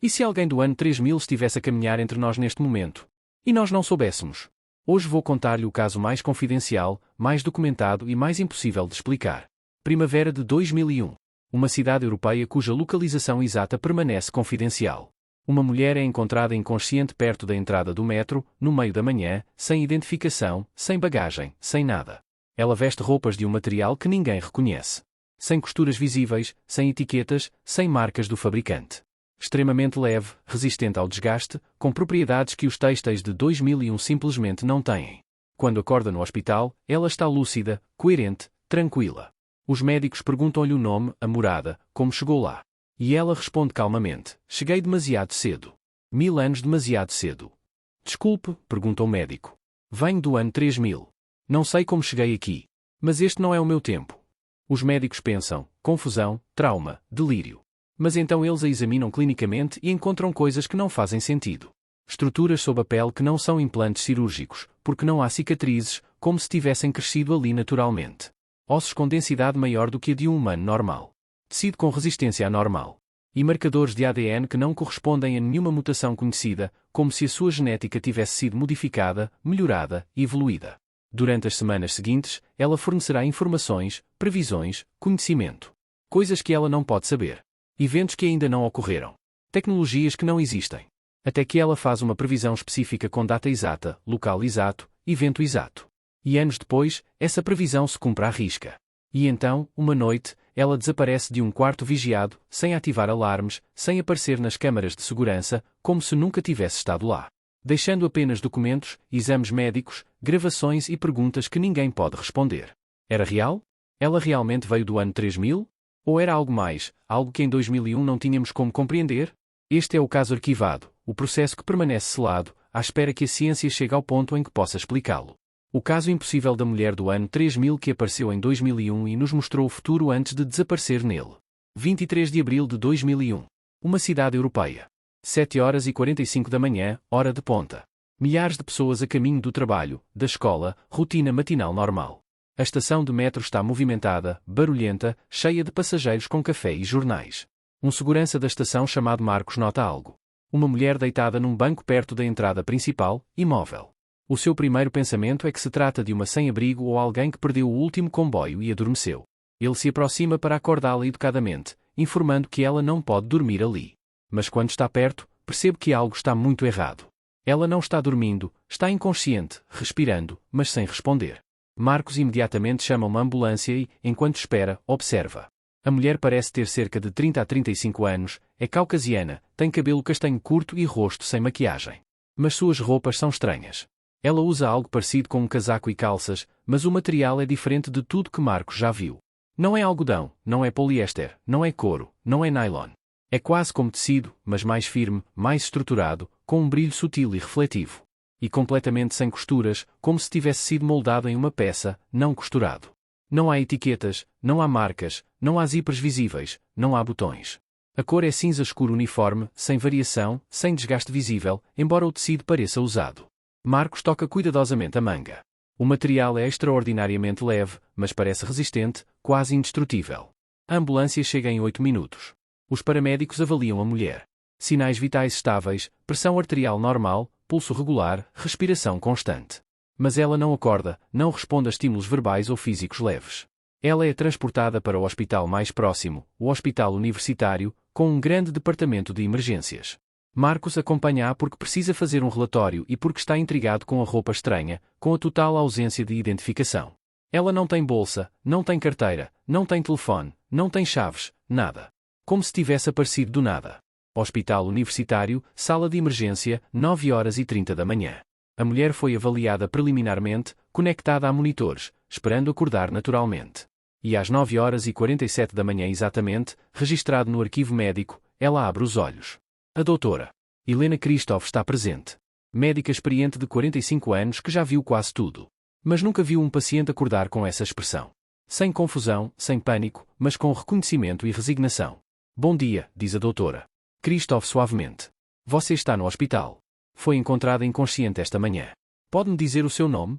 E se alguém do ano 3000 estivesse a caminhar entre nós neste momento? E nós não soubéssemos? Hoje vou contar-lhe o caso mais confidencial, mais documentado e mais impossível de explicar. Primavera de 2001. Uma cidade europeia cuja localização exata permanece confidencial. Uma mulher é encontrada inconsciente perto da entrada do metro, no meio da manhã, sem identificação, sem bagagem, sem nada. Ela veste roupas de um material que ninguém reconhece. Sem costuras visíveis, sem etiquetas, sem marcas do fabricante. Extremamente leve, resistente ao desgaste, com propriedades que os têxteis de 2001 simplesmente não têm. Quando acorda no hospital, ela está lúcida, coerente, tranquila. Os médicos perguntam-lhe o nome, a morada, como chegou lá. E ela responde calmamente: cheguei demasiado cedo. 1000 anos demasiado cedo. Desculpe, pergunta o médico. Venho do ano 3000. Não sei como cheguei aqui. Mas este não é o meu tempo. Os médicos pensam: confusão, trauma, delírio. Mas então eles a examinam clinicamente e encontram coisas que não fazem sentido. Estruturas sob a pele que não são implantes cirúrgicos, porque não há cicatrizes, como se tivessem crescido ali naturalmente. Ossos com densidade maior do que a de um humano normal. Tecido com resistência anormal. E marcadores de ADN que não correspondem a nenhuma mutação conhecida, como se a sua genética tivesse sido modificada, melhorada e evoluída. Durante as semanas seguintes, ela fornecerá informações, previsões, conhecimento. Coisas que ela não pode saber. Eventos que ainda não ocorreram. Tecnologias que não existem. Até que ela faz uma previsão específica com data exata, local exato, evento exato. E anos depois, essa previsão se cumpre à risca. E então, uma noite, ela desaparece de um quarto vigiado, sem ativar alarmes, sem aparecer nas câmaras de segurança, como se nunca tivesse estado lá. Deixando apenas documentos, exames médicos, gravações e perguntas que ninguém pode responder. Era real? Ela realmente veio do ano 3000? Ou era algo mais, algo que em 2001 não tínhamos como compreender? Este é o caso arquivado, o processo que permanece selado, à espera que a ciência chegue ao ponto em que possa explicá-lo. O caso impossível da mulher do ano 3000 que apareceu em 2001 e nos mostrou o futuro antes de desaparecer nele. 23 de abril de 2001. Uma cidade europeia. 7h45 da manhã, hora de ponta. Milhares de pessoas a caminho do trabalho, da escola, rotina matinal normal. A estação de metro está movimentada, barulhenta, cheia de passageiros com café e jornais. Um segurança da estação chamado Marcos nota algo. Uma mulher deitada num banco perto da entrada principal, imóvel. O seu primeiro pensamento é que se trata de uma sem-abrigo ou alguém que perdeu o último comboio e adormeceu. Ele se aproxima para acordá-la educadamente, informando que ela não pode dormir ali. Mas quando está perto, percebe que algo está muito errado. Ela não está dormindo, está inconsciente, respirando, mas sem responder. Marcos imediatamente chama uma ambulância e, enquanto espera, observa. A mulher parece ter cerca de 30 a 35 anos, é caucasiana, tem cabelo castanho curto e rosto sem maquiagem. Mas suas roupas são estranhas. Ela usa algo parecido com um casaco e calças, mas o material é diferente de tudo que Marcos já viu. Não é algodão, não é poliéster, não é couro, não é nylon. É quase como tecido, mas mais firme, mais estruturado, com um brilho sutil e refletivo. E completamente sem costuras, como se tivesse sido moldado em uma peça, não costurado. Não há etiquetas, não há marcas, não há zíperes visíveis, não há botões. A cor é cinza escuro uniforme, sem variação, sem desgaste visível, embora o tecido pareça usado. Marcos toca cuidadosamente a manga. O material é extraordinariamente leve, mas parece resistente, quase indestrutível. A ambulância chega em 8 minutos. Os paramédicos avaliam a mulher. Sinais vitais estáveis, pressão arterial normal, pulso regular, respiração constante. Mas ela não acorda, não responde a estímulos verbais ou físicos leves. Ela é transportada para o hospital mais próximo, o hospital universitário, com um grande departamento de emergências. Marcos acompanha-a porque precisa fazer um relatório e porque está intrigado com a roupa estranha, com a total ausência de identificação. Ela não tem bolsa, não tem carteira, não tem telefone, não tem chaves, nada. Como se tivesse aparecido do nada. Hospital Universitário, sala de emergência, 9h30 da manhã. A mulher foi avaliada preliminarmente, conectada a monitores, esperando acordar naturalmente. E às 9h47 da manhã exatamente, registrado no arquivo médico, ela abre os olhos. A doutora Helena Christoph está presente. Médica experiente de 45 anos que já viu quase tudo. Mas nunca viu um paciente acordar com essa expressão. Sem confusão, sem pânico, mas com reconhecimento e resignação. Bom dia, diz a doutora Christoph suavemente. Você está no hospital. Foi encontrada inconsciente esta manhã. Pode-me dizer o seu nome?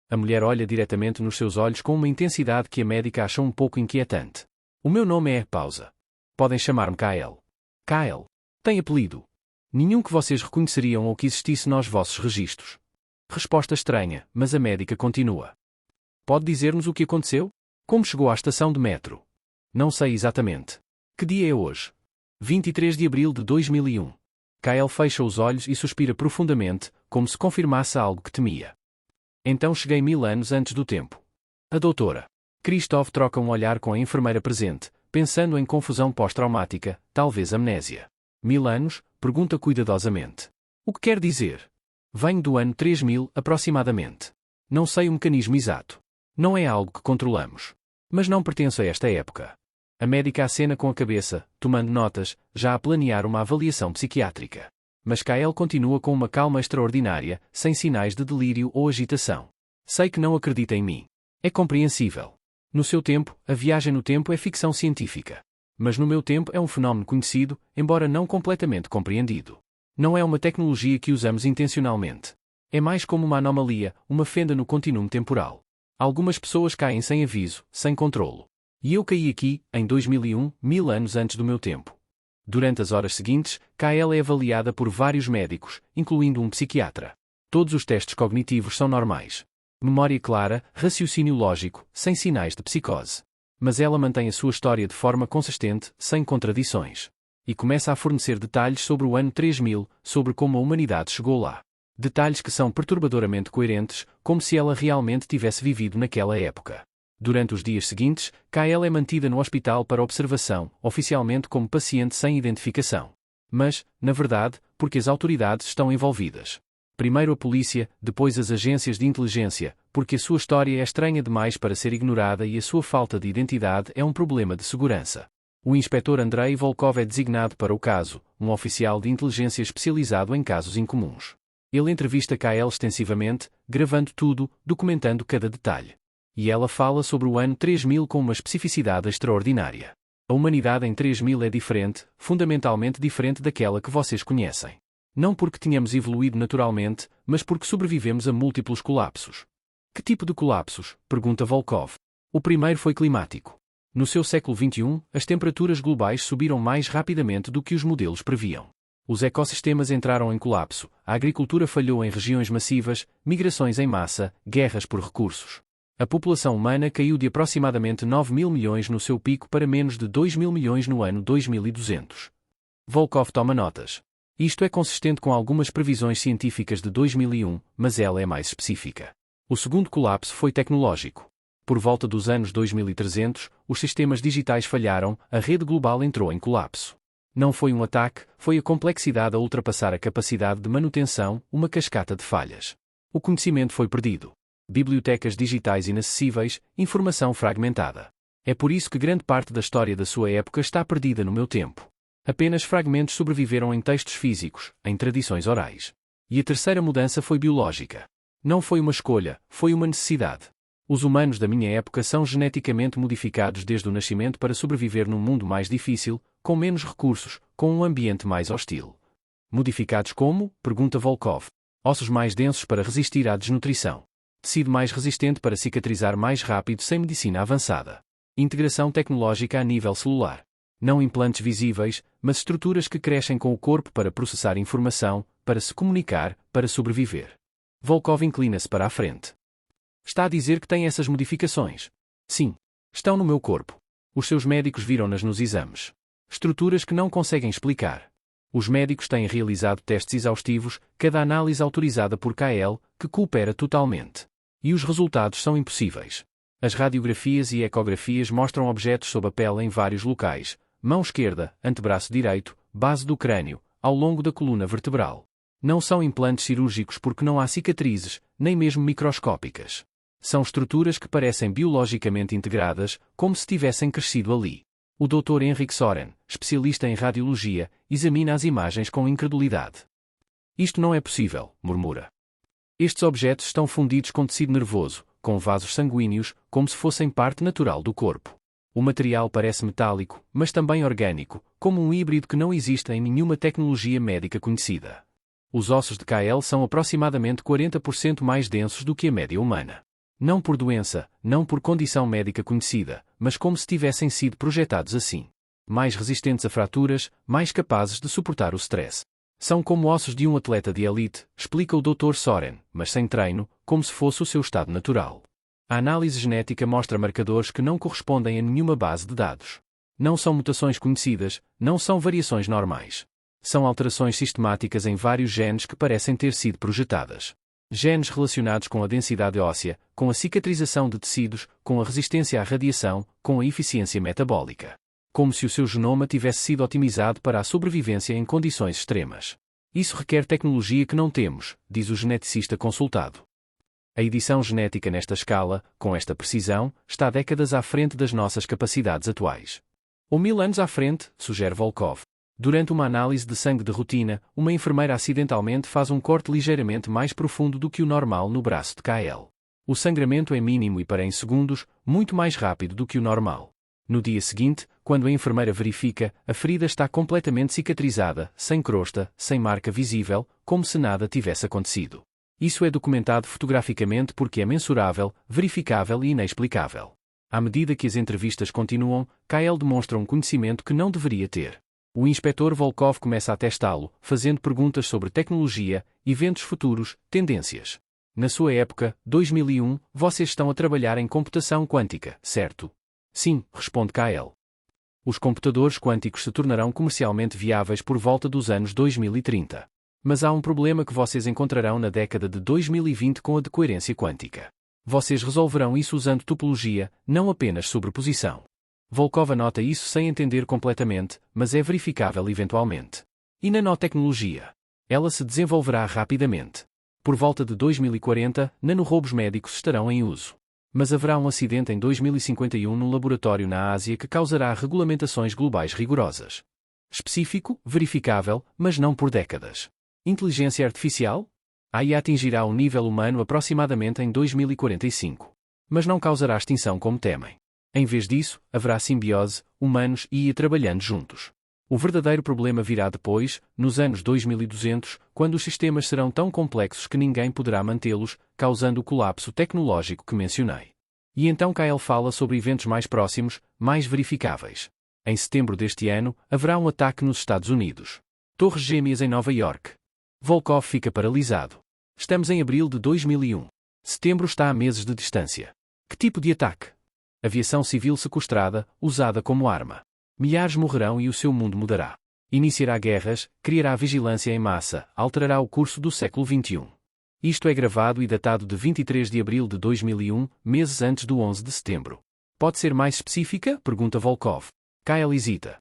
A mulher olha diretamente nos seus olhos com uma intensidade que a médica achou um pouco inquietante. O meu nome é... Pausa. Podem chamar-me Kyle. Kyle. Tem apelido? Nenhum que vocês reconheceriam ou que existisse nos vossos registros. Resposta estranha, mas a médica continua. Pode dizer-nos o que aconteceu? Como chegou à estação de metro? Não sei exatamente. Que dia é hoje? 23 de abril de 2001. Kyle fecha os olhos e suspira profundamente, como se confirmasse algo que temia. Então cheguei 1000 anos antes do tempo. A doutora Christoph troca um olhar com a enfermeira presente, pensando em confusão pós-traumática, talvez amnésia. 1000 anos? Pergunta cuidadosamente. O que quer dizer? Venho do ano 3000, aproximadamente. Não sei o mecanismo exato. Não é algo que controlamos. Mas não pertenço a esta época. A médica acena com a cabeça, tomando notas, já a planear uma avaliação psiquiátrica. Mas Kyle continua com uma calma extraordinária, sem sinais de delírio ou agitação. Sei que não acredita em mim. É compreensível. No seu tempo, a viagem no tempo é ficção científica. Mas no meu tempo é um fenómeno conhecido, embora não completamente compreendido. Não é uma tecnologia que usamos intencionalmente. É mais como uma anomalia, uma fenda no continuum temporal. Algumas pessoas caem sem aviso, sem controlo. E eu caí aqui, em 2001, 1000 anos antes do meu tempo. Durante as horas seguintes, Kyle é avaliada por vários médicos, incluindo um psiquiatra. Todos os testes cognitivos são normais. Memória clara, raciocínio lógico, sem sinais de psicose. Mas ela mantém a sua história de forma consistente, sem contradições. E começa a fornecer detalhes sobre o ano 3000, sobre como a humanidade chegou lá. Detalhes que são perturbadoramente coerentes, como se ela realmente tivesse vivido naquela época. Durante os dias seguintes, Kyle é mantida no hospital para observação, oficialmente como paciente sem identificação. Mas, na verdade, porque as autoridades estão envolvidas. Primeiro a polícia, depois as agências de inteligência, porque a sua história é estranha demais para ser ignorada e a sua falta de identidade é um problema de segurança. O inspetor Andrei Volkov é designado para o caso, um oficial de inteligência especializado em casos incomuns. Ele entrevista Kyle extensivamente, gravando tudo, documentando cada detalhe. E ela fala sobre o ano 3000 com uma especificidade extraordinária. A humanidade em 3000 é diferente, fundamentalmente diferente daquela que vocês conhecem. Não porque tenhamos evoluído naturalmente, mas porque sobrevivemos a múltiplos colapsos. Que tipo de colapsos? Pergunta Volkov. O primeiro foi climático. No seu século XXI, as temperaturas globais subiram mais rapidamente do que os modelos previam. Os ecossistemas entraram em colapso, a agricultura falhou em regiões massivas, migrações em massa, guerras por recursos. A população humana caiu de aproximadamente 9 mil milhões no seu pico para menos de 2 mil milhões no ano 2200. Volkov toma notas. Isto é consistente com algumas previsões científicas de 2001, mas ela é mais específica. O segundo colapso foi tecnológico. Por volta dos anos 2300, os sistemas digitais falharam, a rede global entrou em colapso. Não foi um ataque, foi a complexidade a ultrapassar a capacidade de manutenção, uma cascata de falhas. O conhecimento foi perdido. Bibliotecas digitais inacessíveis, informação fragmentada. É por isso que grande parte da história da sua época está perdida no meu tempo. Apenas fragmentos sobreviveram em textos físicos, em tradições orais. E a terceira mudança foi biológica. Não foi uma escolha, foi uma necessidade. Os humanos da minha época são geneticamente modificados desde o nascimento para sobreviver num mundo mais difícil, com menos recursos, com um ambiente mais hostil. Modificados como? Pergunta Volkov. Ossos mais densos para resistir à desnutrição. Tecido mais resistente para cicatrizar mais rápido sem medicina avançada. Integração tecnológica a nível celular. Não implantes visíveis, mas estruturas que crescem com o corpo para processar informação, para se comunicar, para sobreviver. Volkov inclina-se para a frente. Está a dizer que tem essas modificações? Sim. Estão no meu corpo. Os seus médicos viram-nas nos exames. Estruturas que não conseguem explicar. Os médicos têm realizado testes exaustivos, cada análise autorizada por Kyle, que coopera totalmente. E os resultados são impossíveis. As radiografias e ecografias mostram objetos sob a pele em vários locais: mão esquerda, antebraço direito, base do crânio, ao longo da coluna vertebral. Não são implantes cirúrgicos porque não há cicatrizes, nem mesmo microscópicas. São estruturas que parecem biologicamente integradas, como se tivessem crescido ali. O Dr. Henrik Soren, especialista em radiologia, examina as imagens com incredulidade. Isto não é possível, murmura. Estes objetos estão fundidos com tecido nervoso, com vasos sanguíneos, como se fossem parte natural do corpo. O material parece metálico, mas também orgânico, como um híbrido que não existe em nenhuma tecnologia médica conhecida. Os ossos de Kyle são aproximadamente 40% mais densos do que a média humana. Não por doença, não por condição médica conhecida, mas como se tivessem sido projetados assim. Mais resistentes a fraturas, mais capazes de suportar o stress. São como ossos de um atleta de elite, explica o Dr. Soren, mas sem treino, como se fosse o seu estado natural. A análise genética mostra marcadores que não correspondem a nenhuma base de dados. Não são mutações conhecidas, não são variações normais. São alterações sistemáticas em vários genes que parecem ter sido projetadas. Genes relacionados com a densidade óssea, com a cicatrização de tecidos, com a resistência à radiação, com a eficiência metabólica. Como se o seu genoma tivesse sido otimizado para a sobrevivência em condições extremas. Isso requer tecnologia que não temos, diz o geneticista consultado. A edição genética nesta escala, com esta precisão, está décadas à frente das nossas capacidades atuais. Ou 1000 anos à frente, sugere Volkov. Durante uma análise de sangue de rotina, uma enfermeira acidentalmente faz um corte ligeiramente mais profundo do que o normal no braço de Kyle. O sangramento é mínimo e para em segundos, muito mais rápido do que o normal. No dia seguinte, quando a enfermeira verifica, a ferida está completamente cicatrizada, sem crosta, sem marca visível, como se nada tivesse acontecido. Isso é documentado fotograficamente porque é mensurável, verificável e inexplicável. À medida que as entrevistas continuam, Kyle demonstra um conhecimento que não deveria ter. O inspetor Volkov começa a testá-lo, fazendo perguntas sobre tecnologia, eventos futuros, tendências. Na sua época, 2001, vocês estão a trabalhar em computação quântica, certo? Sim, responde Kyle. Os computadores quânticos se tornarão comercialmente viáveis por volta dos anos 2030. Mas há um problema que vocês encontrarão na década de 2020 com a decoerência quântica. Vocês resolverão isso usando topologia, não apenas sobreposição. Volkov anota isso sem entender completamente, mas é verificável eventualmente. E nanotecnologia? Ela se desenvolverá rapidamente. Por volta de 2040, nanorobôs médicos estarão em uso. Mas haverá um acidente em 2051 num laboratório na Ásia que causará regulamentações globais rigorosas. Específico, verificável, mas não por décadas. Inteligência artificial? A IA atingirá o nível humano aproximadamente em 2045. Mas não causará extinção como temem. Em vez disso, haverá simbiose, humanos e IA trabalhando juntos. O verdadeiro problema virá depois, nos anos 2200, quando os sistemas serão tão complexos que ninguém poderá mantê-los, causando o colapso tecnológico que mencionei. E então Kyle fala sobre eventos mais próximos, mais verificáveis. Em setembro deste ano, haverá um ataque nos Estados Unidos. Torres Gêmeas em Nova York. Volkov fica paralisado. Estamos em abril de 2001. Setembro está a meses de distância. Que tipo de ataque? Aviação civil sequestrada, usada como arma. Milhares morrerão e o seu mundo mudará. Iniciará guerras, criará vigilância em massa, alterará o curso do século XXI. Isto é gravado e datado de 23 de abril de 2001, meses antes do 11 de setembro. Pode ser mais específica? Pergunta Volkov. Kyle hesita.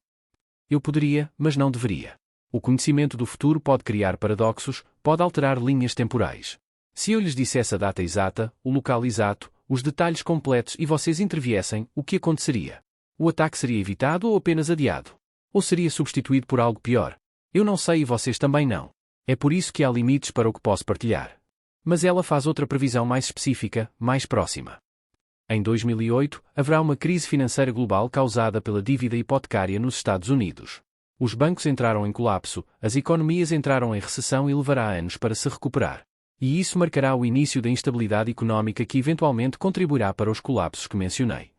Eu poderia, mas não deveria. O conhecimento do futuro pode criar paradoxos, pode alterar linhas temporais. Se eu lhes dissesse a data exata, o local exato, os detalhes completos e vocês interviessem, o que aconteceria? O ataque seria evitado ou apenas adiado? Ou seria substituído por algo pior? Eu não sei e vocês também não. É por isso que há limites para o que posso partilhar. Mas ela faz outra previsão mais específica, mais próxima. Em 2008, haverá uma crise financeira global causada pela dívida hipotecária nos Estados Unidos. Os bancos entraram em colapso, as economias entraram em recessão e levará anos para se recuperar. E isso marcará o início da instabilidade económica que eventualmente contribuirá para os colapsos que mencionei.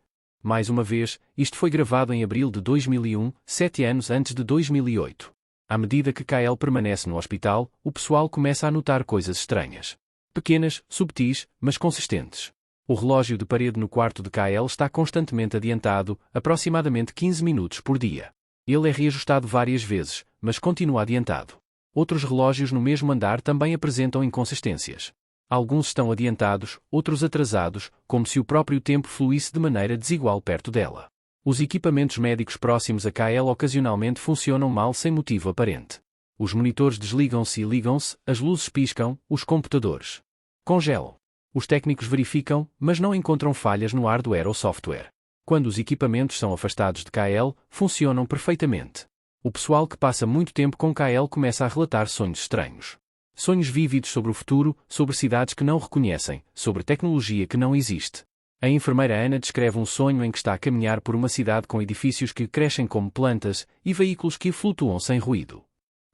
Mais uma vez, isto foi gravado em abril de 2001, 7 anos antes de 2008. À medida que Kyle permanece no hospital, o pessoal começa a notar coisas estranhas. Pequenas, subtis, mas consistentes. O relógio de parede no quarto de Kyle está constantemente adiantado, aproximadamente 15 minutos por dia. Ele é reajustado várias vezes, mas continua adiantado. Outros relógios no mesmo andar também apresentam inconsistências. Alguns estão adiantados, outros atrasados, como se o próprio tempo fluísse de maneira desigual perto dela. Os equipamentos médicos próximos a Kyle ocasionalmente funcionam mal sem motivo aparente. Os monitores desligam-se e ligam-se, as luzes piscam, os computadores congelam. Os técnicos verificam, mas não encontram falhas no hardware ou software. Quando os equipamentos são afastados de Kyle, funcionam perfeitamente. O pessoal que passa muito tempo com Kyle começa a relatar sonhos estranhos. Sonhos vívidos sobre o futuro, sobre cidades que não reconhecem, sobre tecnologia que não existe. A enfermeira Ana descreve um sonho em que está a caminhar por uma cidade com edifícios que crescem como plantas e veículos que flutuam sem ruído.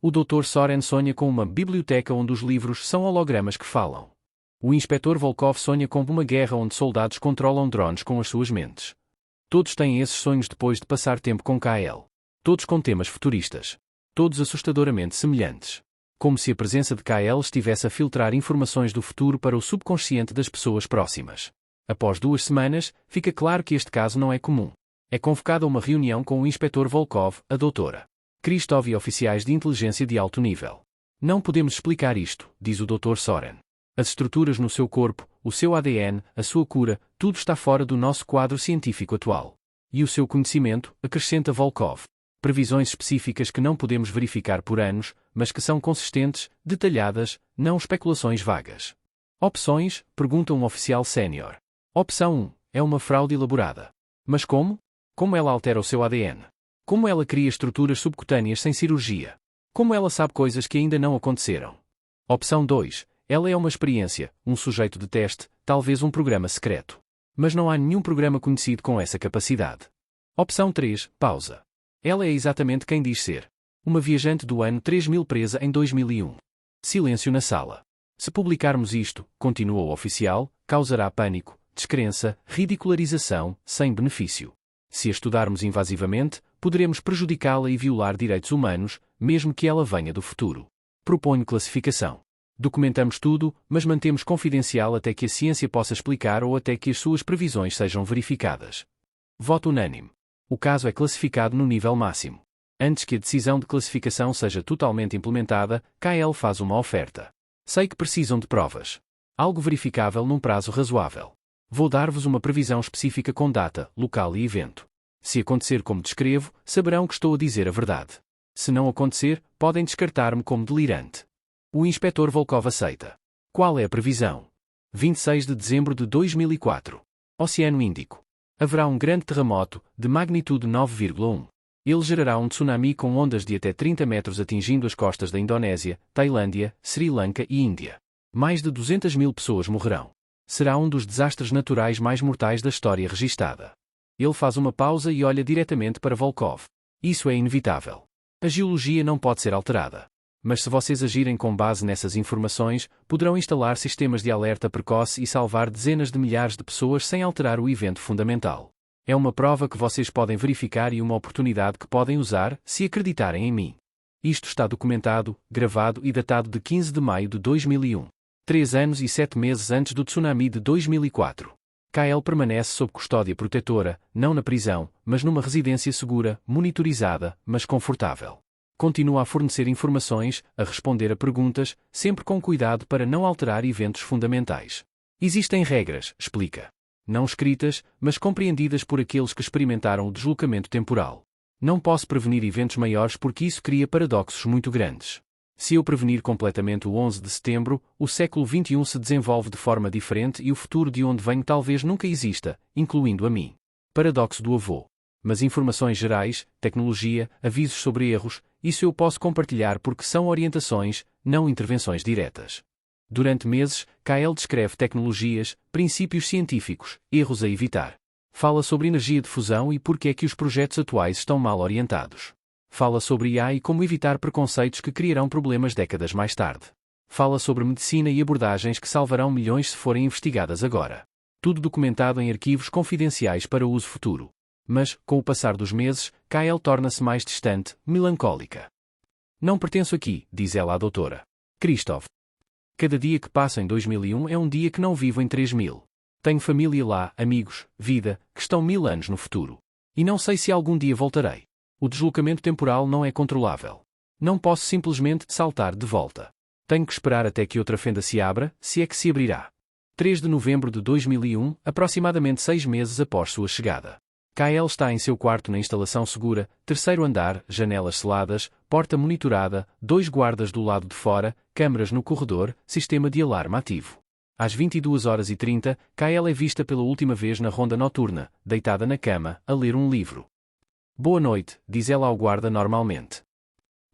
O Dr. Soren sonha com uma biblioteca onde os livros são hologramas que falam. O inspetor Volkov sonha com uma guerra onde soldados controlam drones com as suas mentes. Todos têm esses sonhos depois de passar tempo com Kyle. Todos com temas futuristas. Todos assustadoramente semelhantes. Como se a presença de KL estivesse a filtrar informações do futuro para o subconsciente das pessoas próximas. Após 2 semanas, fica claro que este caso não é comum. É convocada uma reunião com o inspetor Volkov, a doutora Kristov e oficiais de inteligência de alto nível. Não podemos explicar isto, diz o Dr. Soren. As estruturas no seu corpo, o seu ADN, a sua cura, tudo está fora do nosso quadro científico atual. E o seu conhecimento, acrescenta Volkov. Previsões específicas que não podemos verificar por anos, mas que são consistentes, detalhadas, não especulações vagas. Opções? Pergunta um oficial sénior. Opção 1. É uma fraude elaborada. Mas como? Como ela altera o seu ADN? Como ela cria estruturas subcutâneas sem cirurgia? Como ela sabe coisas que ainda não aconteceram? Opção 2. Ela é uma experiência, um sujeito de teste, talvez um programa secreto. Mas não há nenhum programa conhecido com essa capacidade. Opção 3. Pausa. Ela é exatamente quem diz ser. Uma viajante do ano 3000 presa em 2001. Silêncio na sala. Se publicarmos isto, continua o oficial, causará pânico, descrença, ridicularização, sem benefício. Se a estudarmos invasivamente, poderemos prejudicá-la e violar direitos humanos, mesmo que ela venha do futuro. Proponho classificação. Documentamos tudo, mas mantemos confidencial até que a ciência possa explicar ou até que as suas previsões sejam verificadas. Voto unânime. O caso é classificado no nível máximo. Antes que a decisão de classificação seja totalmente implementada, KL faz uma oferta. Sei que precisam de provas. Algo verificável num prazo razoável. Vou dar-vos uma previsão específica com data, local e evento. Se acontecer como descrevo, saberão que estou a dizer a verdade. Se não acontecer, podem descartar-me como delirante. O inspetor Volkov aceita. Qual é a previsão? 26 de dezembro de 2004. Oceano Índico. Haverá um grande terremoto, de magnitude 9,1. Ele gerará um tsunami com ondas de até 30 metros atingindo as costas da Indonésia, Tailândia, Sri Lanka e Índia. Mais de 200.000 pessoas morrerão. Será um dos desastres naturais mais mortais da história registada. Ele faz uma pausa e olha diretamente para Volkov. Isso é inevitável. A geologia não pode ser alterada. Mas se vocês agirem com base nessas informações, poderão instalar sistemas de alerta precoce e salvar dezenas de milhares de pessoas sem alterar o evento fundamental. É uma prova que vocês podem verificar e uma oportunidade que podem usar, se acreditarem em mim. Isto está documentado, gravado e datado de 15 de maio de 2001. 3 anos e 7 meses antes do tsunami de 2004. KL permanece sob custódia protetora, não na prisão, mas numa residência segura, monitorizada, mas confortável. Continua a fornecer informações, a responder a perguntas, sempre com cuidado para não alterar eventos fundamentais. Existem regras, explica. Não escritas, mas compreendidas por aqueles que experimentaram o deslocamento temporal. Não posso prevenir eventos maiores porque isso cria paradoxos muito grandes. Se eu prevenir completamente o 11 de setembro, o século XXI se desenvolve de forma diferente e o futuro de onde venho talvez nunca exista, incluindo a mim. Paradoxo do avô. Mas informações gerais, tecnologia, avisos sobre erros, isso eu posso compartilhar porque são orientações, não intervenções diretas. Durante meses, KL descreve tecnologias, princípios científicos, erros a evitar. Fala sobre energia de fusão e por que é que os projetos atuais estão mal orientados. Fala sobre IA e como evitar preconceitos que criarão problemas décadas mais tarde. Fala sobre medicina e abordagens que salvarão milhões se forem investigadas agora. Tudo documentado em arquivos confidenciais para uso futuro. Mas, com o passar dos meses, KL torna-se mais distante, melancólica. Não pertenço aqui, diz ela à doutora Kristov. Cada dia que passa em 2001 é um dia que não vivo em 3000. Tenho família lá, amigos, vida, que estão 1000 anos no futuro. E não sei se algum dia voltarei. O deslocamento temporal não é controlável. Não posso simplesmente saltar de volta. Tenho que esperar até que outra fenda se abra, se é que se abrirá. 3 de novembro de 2001, aproximadamente 6 meses após sua chegada. KL está em seu quarto na instalação segura, 3º andar, janelas seladas, porta monitorada, 2 guardas do lado de fora, câmaras no corredor, sistema de alarme ativo. Às 22h30, KL é vista pela última vez na ronda noturna, deitada na cama, a ler um livro. Boa noite, diz ela ao guarda normalmente.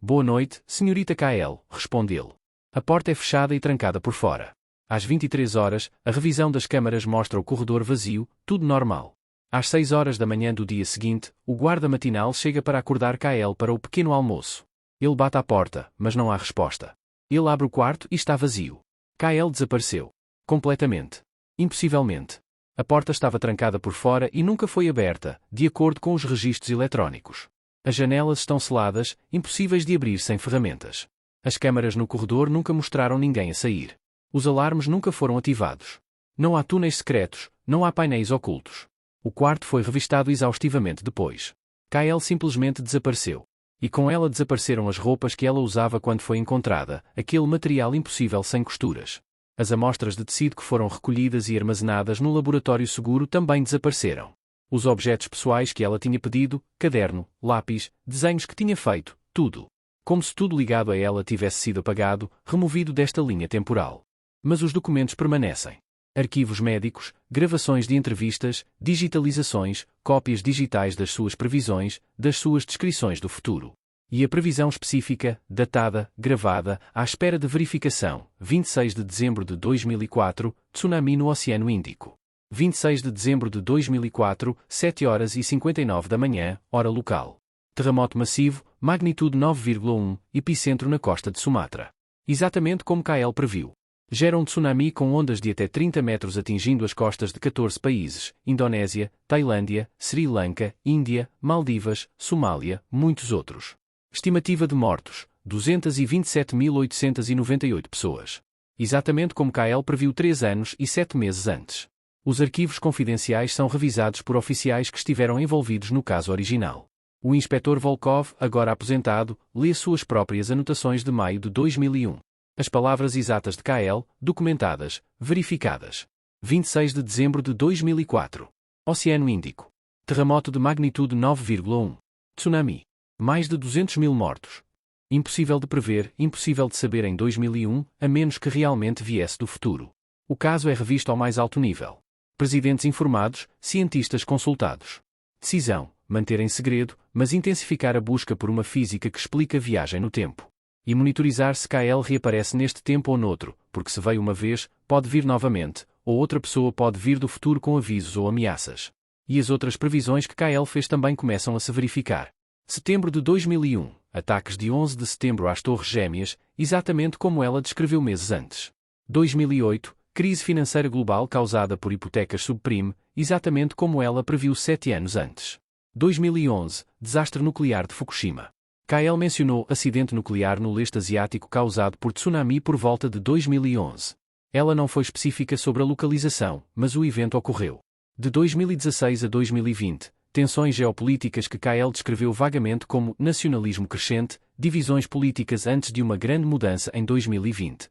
Boa noite, senhorita KL, responde ele. A porta é fechada e trancada por fora. Às 23 horas, a revisão das câmaras mostra o corredor vazio, tudo normal. Às 6 horas da manhã do dia seguinte, o guarda matinal chega para acordar KL para o pequeno almoço. Ele bate à porta, mas não há resposta. Ele abre o quarto e está vazio. KL desapareceu. Completamente. Impossivelmente. A porta estava trancada por fora e nunca foi aberta, de acordo com os registros eletrónicos. As janelas estão seladas, impossíveis de abrir sem ferramentas. As câmaras no corredor nunca mostraram ninguém a sair. Os alarmes nunca foram ativados. Não há túneis secretos, não há painéis ocultos. O quarto foi revistado exaustivamente depois. Kyle simplesmente desapareceu. E com ela desapareceram as roupas que ela usava quando foi encontrada, aquele material impossível sem costuras. As amostras de tecido que foram recolhidas e armazenadas no laboratório seguro também desapareceram. Os objetos pessoais que ela tinha pedido, caderno, lápis, desenhos que tinha feito, tudo. Como se tudo ligado a ela tivesse sido apagado, removido desta linha temporal. Mas os documentos permanecem. Arquivos médicos, gravações de entrevistas, digitalizações, cópias digitais das suas previsões, das suas descrições do futuro. E a previsão específica, datada, gravada, à espera de verificação, 26 de dezembro de 2004, tsunami no Oceano Índico. 26 de dezembro de 2004, 7 horas e 59 da manhã, hora local. Terremoto massivo, magnitude 9,1, epicentro na costa de Sumatra. Exatamente como Kyle previu. Gera um tsunami com ondas de até 30 metros atingindo as costas de 14 países, Indonésia, Tailândia, Sri Lanka, Índia, Maldivas, Somália, muitos outros. Estimativa de mortos, 227.898 pessoas. Exatamente como Kyle previu 3 anos e 7 meses antes. Os arquivos confidenciais são revisados por oficiais que estiveram envolvidos no caso original. O inspetor Volkov, agora aposentado, lê suas próprias anotações de maio de 2001. As palavras exatas de Kyle, documentadas, verificadas. 26 de dezembro de 2004. Oceano Índico. Terremoto de magnitude 9,1. Tsunami. Mais de 200.000 mortos. Impossível de prever, impossível de saber em 2001, a menos que realmente viesse do futuro. O caso é revisto ao mais alto nível. Presidentes informados, cientistas consultados. Decisão: manter em segredo, mas intensificar a busca por uma física que explica a viagem no tempo. E monitorizar se Kyle reaparece neste tempo ou noutro, porque se veio uma vez, pode vir novamente, ou outra pessoa pode vir do futuro com avisos ou ameaças. E as outras previsões que Kyle fez também começam a se verificar. Setembro de 2001, ataques de 11 de setembro às Torres Gêmeas, exatamente como ela descreveu meses antes. 2008, crise financeira global causada por hipotecas subprime, exatamente como ela previu 7 anos antes. 2011, desastre nuclear de Fukushima. Kyle mencionou acidente nuclear no leste asiático causado por tsunami por volta de 2011. Ela não foi específica sobre a localização, mas o evento ocorreu. De 2016 a 2020, tensões geopolíticas que Kyle descreveu vagamente como nacionalismo crescente, divisões políticas antes de uma grande mudança em 2020.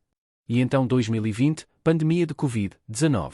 E então 2020, pandemia de Covid-19.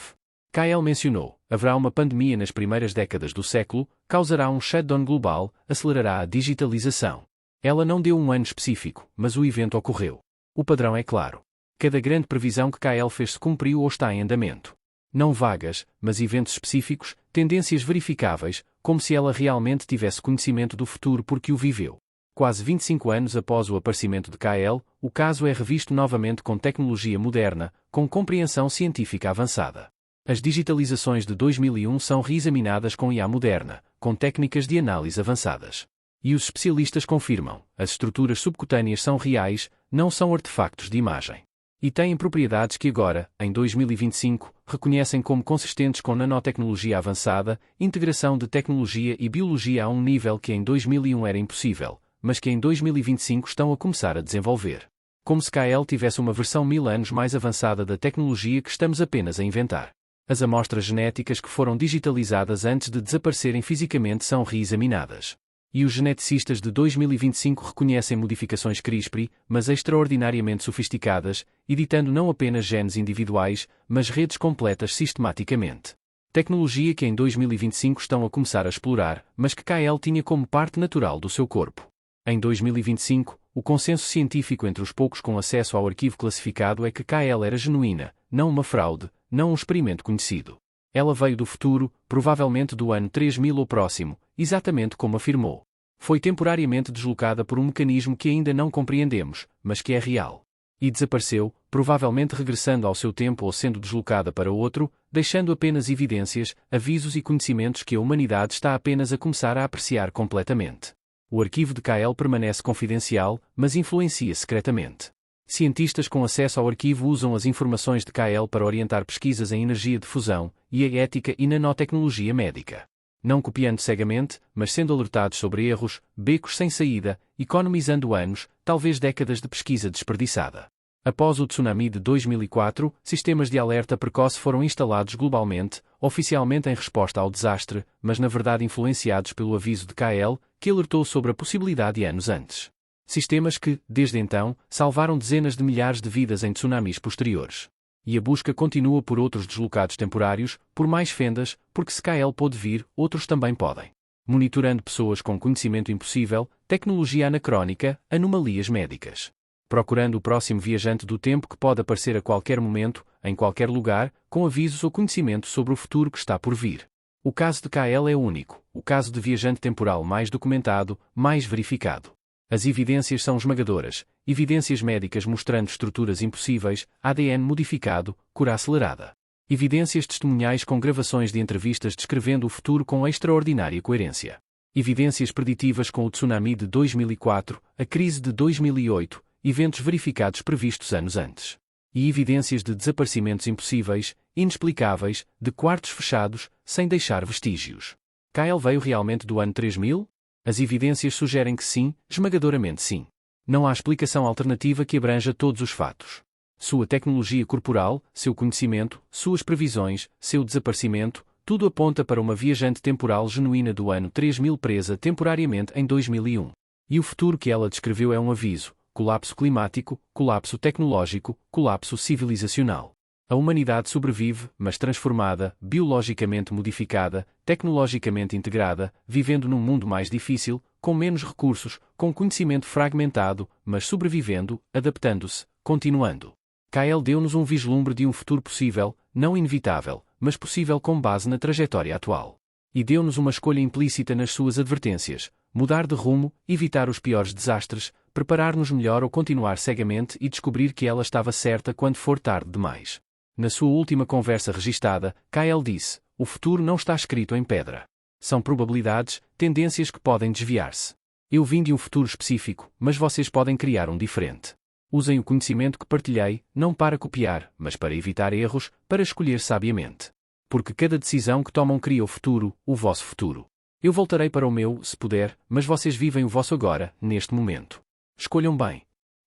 Kyle mencionou, haverá uma pandemia nas primeiras décadas do século, causará um shutdown global, acelerará a digitalização. Ela não deu um ano específico, mas o evento ocorreu. O padrão é claro. Cada grande previsão que Kyle fez se cumpriu ou está em andamento. Não vagas, mas eventos específicos, tendências verificáveis, como se ela realmente tivesse conhecimento do futuro porque o viveu. Quase 25 anos após o aparecimento de Kyle, o caso é revisto novamente com tecnologia moderna, com compreensão científica avançada. As digitalizações de 2001 são reexaminadas com IA moderna, com técnicas de análise avançadas. E os especialistas confirmam, as estruturas subcutâneas são reais, não são artefactos de imagem. E têm propriedades que agora, em 2025, reconhecem como consistentes com nanotecnologia avançada, integração de tecnologia e biologia a um nível que em 2001 era impossível, mas que em 2025 estão a começar a desenvolver. Como se Kyle tivesse uma versão 1000 anos mais avançada da tecnologia que estamos apenas a inventar. As amostras genéticas que foram digitalizadas antes de desaparecerem fisicamente são reexaminadas. E os geneticistas de 2025 reconhecem modificações CRISPR, mas extraordinariamente sofisticadas, editando não apenas genes individuais, mas redes completas sistematicamente. Tecnologia que em 2025 estão a começar a explorar, mas que Kyle tinha como parte natural do seu corpo. Em 2025, o consenso científico entre os poucos com acesso ao arquivo classificado é que Kyle era genuína, não uma fraude, não um experimento conhecido. Ela veio do futuro, provavelmente do ano 3000 ou próximo, exatamente como afirmou. Foi temporariamente deslocada por um mecanismo que ainda não compreendemos, mas que é real. E desapareceu, provavelmente regressando ao seu tempo ou sendo deslocada para outro, deixando apenas evidências, avisos e conhecimentos que a humanidade está apenas a começar a apreciar completamente. O arquivo de Kyle permanece confidencial, mas influencia secretamente. Cientistas com acesso ao arquivo usam as informações de Kyle para orientar pesquisas em energia de fusão, e a ética e nanotecnologia médica. Não copiando cegamente, mas sendo alertados sobre erros, becos sem saída, economizando anos, talvez décadas de pesquisa desperdiçada. Após o tsunami de 2004, sistemas de alerta precoce foram instalados globalmente, oficialmente em resposta ao desastre, mas na verdade influenciados pelo aviso de KL, que alertou sobre a possibilidade anos antes. Sistemas que, desde então, salvaram dezenas de milhares de vidas em tsunamis posteriores. E a busca continua por outros deslocados temporários, por mais fendas, porque se KL pôde vir, outros também podem. Monitorando pessoas com conhecimento impossível, tecnologia anacrónica, anomalias médicas. Procurando o próximo viajante do tempo que pode aparecer a qualquer momento, em qualquer lugar, com avisos ou conhecimento sobre o futuro que está por vir. O caso de KL é único, o caso de viajante temporal mais documentado, mais verificado. As evidências são esmagadoras, evidências médicas mostrando estruturas impossíveis, ADN modificado, cura acelerada. Evidências testemunhais com gravações de entrevistas descrevendo o futuro com extraordinária coerência. Evidências preditivas com o tsunami de 2004, a crise de 2008, eventos verificados previstos anos antes. E evidências de desaparecimentos impossíveis, inexplicáveis, de quartos fechados, sem deixar vestígios. KL veio realmente do ano 3000? As evidências sugerem que sim, esmagadoramente sim. Não há explicação alternativa que abranja todos os fatos. Sua tecnologia corporal, seu conhecimento, suas previsões, seu desaparecimento, tudo aponta para uma viajante temporal genuína do ano 3000 presa temporariamente em 2001. E o futuro que ela descreveu é um aviso: colapso climático, colapso tecnológico, colapso civilizacional. A humanidade sobrevive, mas transformada, biologicamente modificada, tecnologicamente integrada, vivendo num mundo mais difícil, com menos recursos, com conhecimento fragmentado, mas sobrevivendo, adaptando-se, continuando. KL deu-nos um vislumbre de um futuro possível, não inevitável, mas possível com base na trajetória atual. E deu-nos uma escolha implícita nas suas advertências: mudar de rumo, evitar os piores desastres, preparar-nos melhor ou continuar cegamente e descobrir que ela estava certa quando for tarde demais. Na sua última conversa registada, KL disse: o futuro não está escrito em pedra. São probabilidades, tendências que podem desviar-se. Eu vim de um futuro específico, mas vocês podem criar um diferente. Usem o conhecimento que partilhei, não para copiar, mas para evitar erros, para escolher sabiamente. Porque cada decisão que tomam cria o futuro, o vosso futuro. Eu voltarei para o meu, se puder, mas vocês vivem o vosso agora, neste momento. Escolham bem.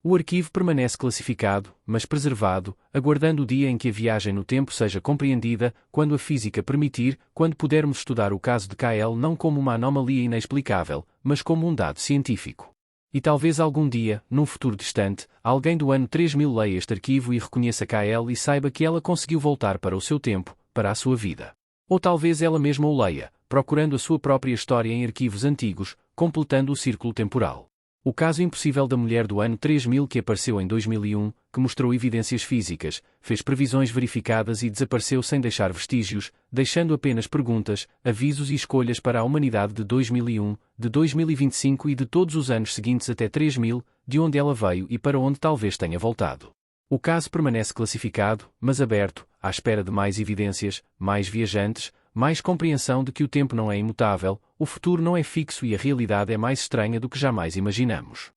O arquivo permanece classificado, mas preservado, aguardando o dia em que a viagem no tempo seja compreendida, quando a física permitir, quando pudermos estudar o caso de KL não como uma anomalia inexplicável, mas como um dado científico. E talvez algum dia, num futuro distante, alguém do ano 3000 leia este arquivo e reconheça KL e saiba que ela conseguiu voltar para o seu tempo, para a sua vida. Ou talvez ela mesma o leia, procurando a sua própria história em arquivos antigos, completando o círculo temporal. O caso impossível da mulher do ano 3000 que apareceu em 2001, que mostrou evidências físicas, fez previsões verificadas e desapareceu sem deixar vestígios, deixando apenas perguntas, avisos e escolhas para a humanidade de 2001, de 2025 e de todos os anos seguintes até 3000, de onde ela veio e para onde talvez tenha voltado. O caso permanece classificado, mas aberto, à espera de mais evidências, mais viajantes, mais compreensão de que o tempo não é imutável, o futuro não é fixo e a realidade é mais estranha do que jamais imaginamos.